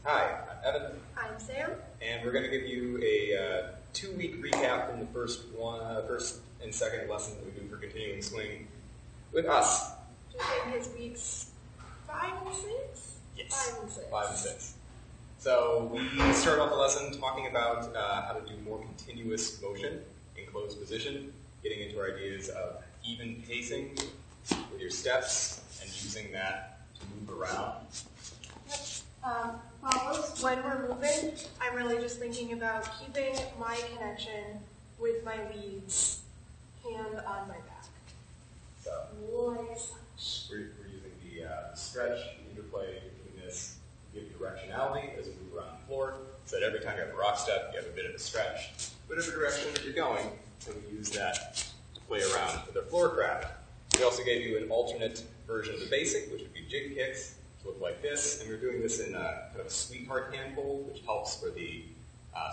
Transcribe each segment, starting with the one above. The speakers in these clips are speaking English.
Hi, I'm Evan. I'm Sam. And we're going to give you a 2-week recap from the first and second lesson that we do for continuing swing with us. Do you think it's weeks 5 and 6? Yes. 5 and 6. 5 and 6. So we start off the lesson talking about how to do more continuous motion in closed position, getting into ideas of even pacing with your steps and using that to move around. When we're moving, I'm really just thinking about keeping my connection with my leads hand on my back. So Like such. we're using the stretch, the interplay between this to give directionality as you move around the floor, so that every time you have a rock step, you have a bit of a stretch. Whatever direction that you're going, so we use that to play around with our floor craft. We also gave you an alternate version of the basic, which would be jig kicks, which look like this, and we're doing this in a kind of a sweetheart handhold, which helps for the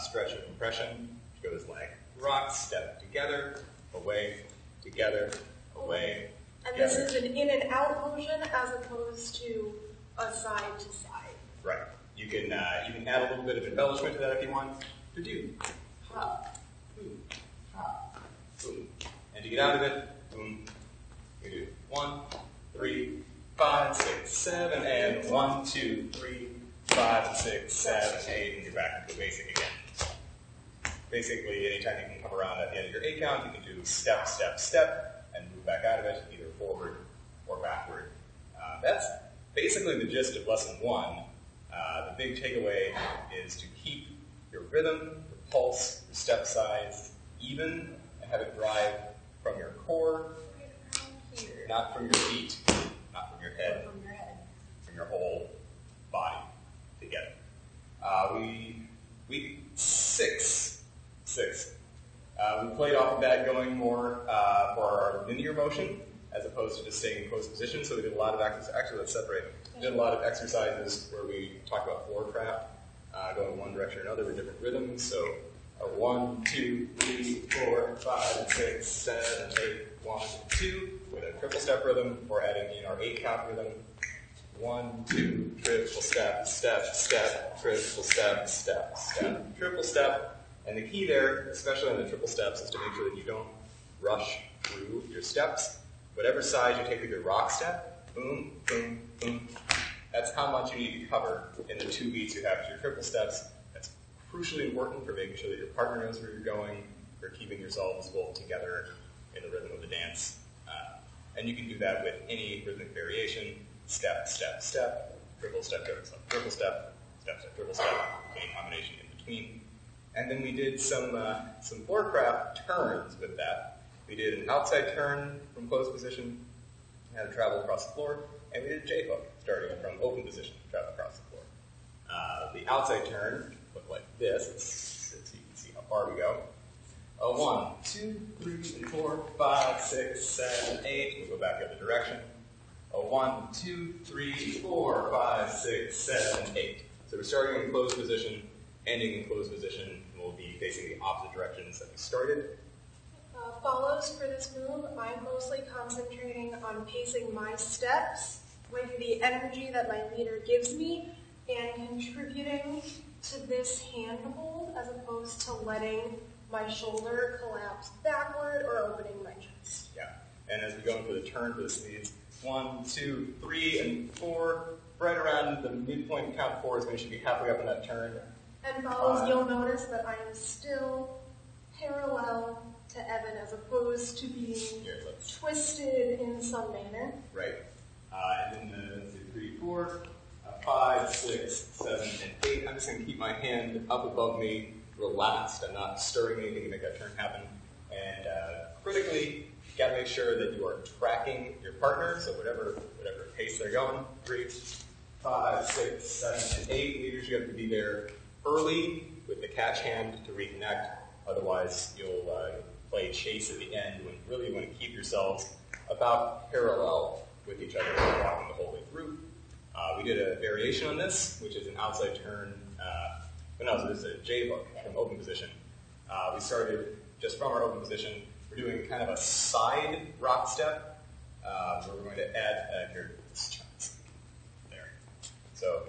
stretch and compression, which goes like rock, step, together, away, together, away, And together. this is an in and out motion as opposed to a side to side. Right. You can add a little bit of embellishment to that if you want. To do hop, boom, hop, boom, and to get out of it, boom. You do 1, 3, 5, 6, 7, and 1, 2, 3, 5, 6, 7, 8, and you're back into the basic again. Basically, anytime you can come around at the end of your 8 count, you can do step, step, step, and move back out of it, either forward or backward. That's basically the gist of lesson 1. The big takeaway is to keep your rhythm, your pulse, your step size even, and have it drive from your core, Right around here. not from your feet, not from your head, From your head. from your whole body together. Week 6. We played off of that going more for our linear motion as opposed to just staying in closed position. So we did a lot of actually let's separate. We did a lot of exercises where we talked about floor craft, going one direction or another with different rhythms. So 1, 2, 3, 4, 5, 6, 7, 8, 1, 2 with a triple step rhythm, or adding in our 8 count rhythm. 1, 2, triple step, step, step, triple step, step, step, triple step. And the key there, especially on the triple steps, is to make sure that you don't rush through your steps. Whatever size you take with your rock step, boom, boom, boom. That's how much you need to cover in the 2 beats you have with your triple steps. That's crucially important for making sure that your partner knows where you're going, for keeping yourselves both together in the rhythm of the dance. And you can do that with any rhythmic variation. Step, step, step, triple step, triple step, triple step, step, step, triple step, any combination in between. And then we did some floor craft turns with that. We did an outside turn from closed position, had to travel across the floor, and we did a J-hook, starting from open position, travel across the floor. The outside turn looked like this, so you can see how far we go. 1, 2, 3, 4, 5, 6, 7, 8. We'll go back the other direction. 1, 2, 3, 4, 5, 6, 7, 8. So we're starting in closed position, ending in closed position, and we'll be facing the opposite directions that we started. Follows for this move, I'm mostly concentrating on pacing my steps with the energy that my leader gives me and contributing to this handhold as opposed to letting my shoulder collapse backward or opening my chest. Yeah, and as we go into the turn for this leads, 1, 2, 3, and 4, right around the midpoint count 4 is when you should be halfway up in that turn. And follows, you'll notice that I am still parallel to Evan as opposed to being twisted in some manner. Right. And then 3, 4, 5, 6, 7, and 8. I'm just going to keep my hand up above me, relaxed. I'm not stirring anything to make that turn happen. And critically, you got to make sure that you are tracking your partner, so whatever pace they're going. 3, 5, 6, 7, and 8. Leaders, you have to be there early with the catch hand to reconnect. Otherwise, you'll play chase at the end when really you want to keep yourselves about parallel with each other walking the whole way through. We did a variation on this, which is an outside turn. This is a J-hook from open position. We started just from our open position. We're doing kind of a side rock step where we're going to add here this chance there. So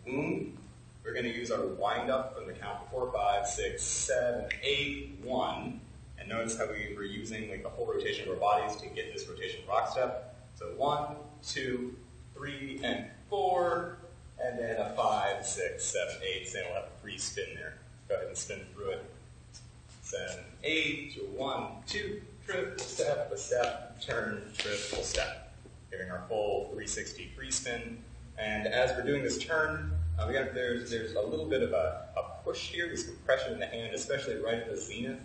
boom, we're going to use our wind up from the count 4, 5, 6, 7, 8, 1. And notice how we were using like the whole rotation of our bodies to get this rotation rock step. So 1, 2, 3, and 4, and then a 5, 6, 7, 8. So we'll have a free spin there. Go ahead and spin through it. 7, 8, 1, 2, triple step, turn, triple step. Giving our full 360 free spin. And as we're doing this turn, there's a little bit of a push here, this compression in the hand, especially right at the zenith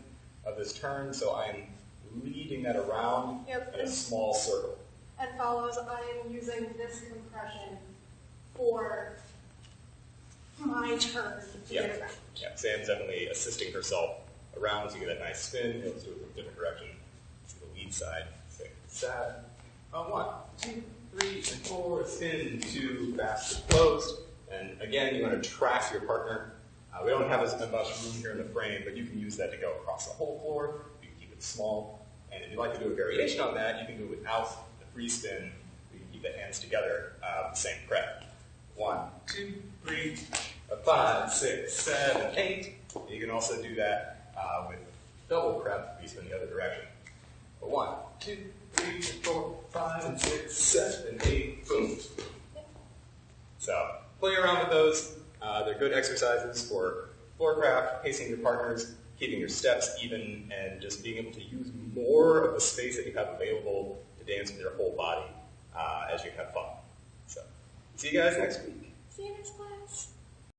of this turn. So I'm leading that around in a small circle. And follows, I am using this compression for my turn to get around. Yeah, Sam's definitely assisting herself around so you get that nice spin. Let's do it from a different direction. To the lead side. 6, 7, 1, 2, 3, and 4. Spin, 2, fast and closed. And again, you want to track your partner. We don't have as much room here in the frame, but you can use that to go across the whole floor. You can keep it small. And if you'd like to do a variation on that, you can do it without the free spin. You can keep the hands together with the same prep. 1, 2, 3, 5, 6, 7, 8. You can also do that with double prep, free spin the other direction. 1, 2, 3, 4, 5, 6, 7, 8, boom. So play around with those. They're good exercises for floorcraft, pacing your partners, keeping your steps even, and just being able to use more of the space that you have available to dance with your whole body as you have fun. So see you guys next week. See you next class.